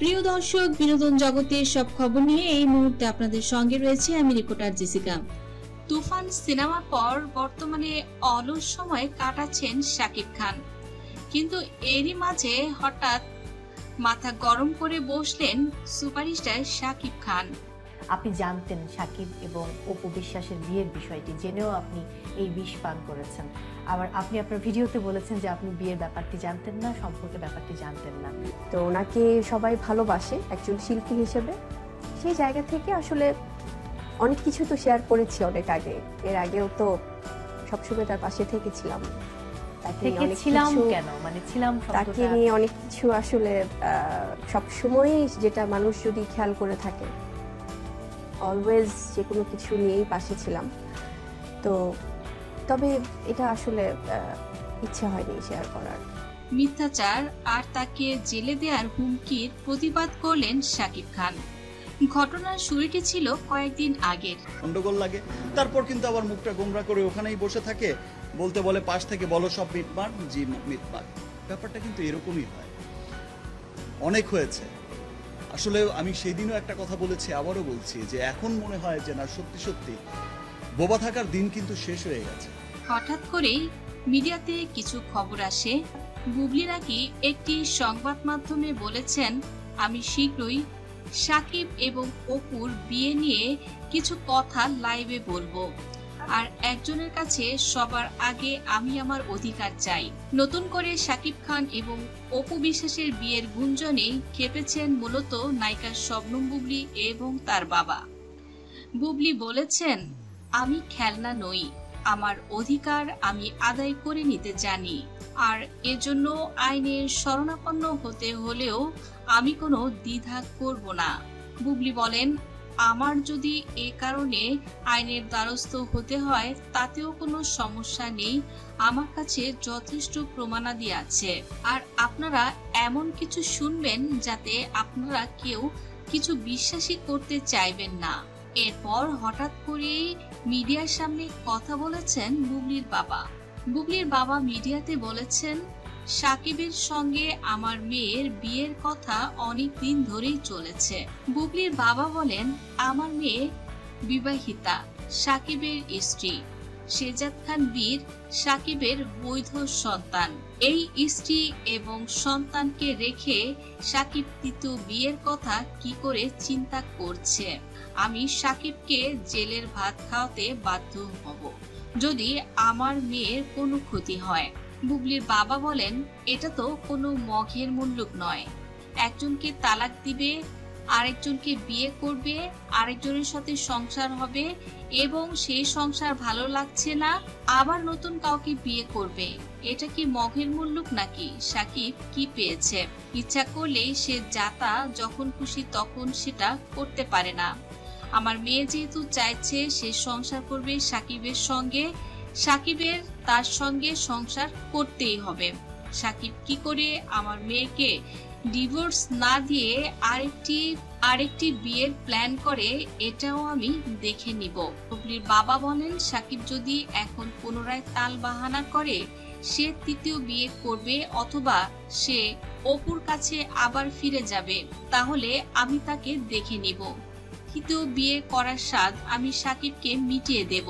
প্রিয় দর্শক, বিনোদন জগতের সব খবর নিয়ে এই মুহূর্তে আপনাদের সঙ্গে রয়েছে আমি রিপোর্টার জেসিকা। তুফান সিনেমার পর বর্তমানে অলস সময় কাটাচ্ছেন শাকিব খান, কিন্তু এরই মাঝে হঠাৎ মাথা গরম করে বসলেন সুপারস্টার শাকিব খান। আপনি জানতেন শাকিব এবং অপু বিশ্বাসের বিয়ের বিষয়টি, জেনেও আপনি এই বিষ পান করেছেন। আবার আপনি আপনার ভিডিওতে বলেছেন যে আপনি বিয়ের ব্যাপারটি জানতেন না, সম্পর্কের ব্যাপারটি জানতেন না। তো ওনাকে সবাই ভালোবাসে একজন শিল্পী হিসেবে, সেই জায়গা থেকে আসলে অনেক কিছু তো শেয়ার করেছি অনেক আগে। এর আগেও তো সবসময় তার পাশে থেকেছিলাম। তাকে নিয়ে অনেক কিছু আসলে সবসময়ই, যেটা মানুষ যদি খেয়াল করে থাকে, অলওয়েজ যে কোনো কিছু নিয়েই পাশে ছিলাম। তো তবে এটা আসলে ইচ্ছে হয়নি শেয়ার করার। মিথ্যাচার আর তাকে জেলে দেওয়ার হুমকির প্রতিবাদ করলেন শাকিব খান। ঘটনার শুরুটি ছিল কয়েকদিন আগের। গন্ডগোল লাগে, তারপর কিন্তু আবার মুখটা গোমরা করে ওখানেই বসে থাকে, বলতে বলে পাশ থেকে বলো সব মিটমাট, জি মিটমাট। ব্যাপারটা কিন্তু এরকমই হয়, অনেক হয়েছে। আসলে আমি সেদিনও একটা কথা বলেছি, আবারও বলছি যে এখন মনে হয় যে না, সত্যি সত্যি বোবা থাকার দিন কিন্তু শেষ হয়ে গেছে। হঠাৎ করেই মিডিয়াতে কিছু খবর আসে, বুবলি নাকি একটি সংবাদ মাধ্যমে বলেছেন আমি শীঘ্রই শাকিব এবং অপুর বিয়ে নিয়ে কিছু কথা লাইভে বলবো, আর একজনের কাছে সবার আগে আমি আমার অধিকার চাই। নতুন করে শাকিব খান এবং অপু বিশ্বাসের বিয়ের গুঞ্জনে খেপেছেন মূলত নায়িকা শবনম বুবলি এবং তার বাবা। বুবলি বলেছেন আমি খেলনা নই, আমার অধিকার আমি আদায় করে নিতে জানি, আর এজন্য আইনের শরণাপন্ন হতে হলেও আমি কোনো দ্বিধা করব না। বুবলি বলেন আমার যদি এ কারণে আইনের দ্বারস্থ হতে হয় তাতেও কোনো সমস্যা নেই, আমার কাছে যথেষ্ট প্রমাণাদি আছে। আর আপনারা এমন কিছু শুনবেন যাতে আপনারা কেউ কিছু বিশ্বাসই করতে চাইবেন না। এরপর হঠাৎ করেই মিডিয়ার সামনে কথা বলেছেন বুবলির বাবা। বুবলির বাবা মিডিয়াতে বলেছেন শাকিবের সঙ্গে আমার মেয়ের বিয়ের কথা অনেক দিন ধরেই চলেছে। বুবলির বাবা বলেন আমার মেয়ে বিবাহিতা, শাকিবের স্ত্রী শেজাদ খান বীর শাকিবের বৈধ সন্তান। এই স্ত্রী এবং সন্তানকে রেখে শাকিব তৃতীয় বিয়ের কথা কি করে চিন্তা করছে। আমি শাকিবকে জেলের ভাত খাওয়াতে বাধ্য হব যদি আমার মেয়ের কোনো ক্ষতি হয়। বুবলির বাবা বলেন এটা তো কোনো মগের মুল্লুক নয়, একজনকে তালাক দিবে, আরেকজনকে বিয়ে করবে, আরেকজনের সাথে সংসার হবে এবং সেই সংসার ভালো লাগছে না আবার নতুন কাউকে বিয়ে করবে। এটা কি মগের মুল্লুক নাকি? শাকিব কি পেয়েছে? ইচ্ছা করলেই সে যাতা যখন খুশি তখন সেটা করতে পারে না। আমার মেয়ে যেহেতু চাইছে সে সংসার করবে শাকিবের সঙ্গে, শাকিবের তার সঙ্গে সংসার করতেই হবে। শাকিব কি করে আমার মেয়েকে ডিভোর্স না দিয়ে আরেকটি বিয়ের প্ল্যান করে এটাও আমি দেখে নিব। বুবলির বাবা বলেন শাকিব যদি এখন পুনরায় তাল বাহানা করে সে তৃতীয় বিয়ে করবে অথবা সে অপুর কাছে আবার ফিরে যাবে, তাহলে আমি তাকে দেখে নিব। তৃতীয় বিয়ে করার স্বাদ আমি শাকিবকে মিটিয়ে দেব।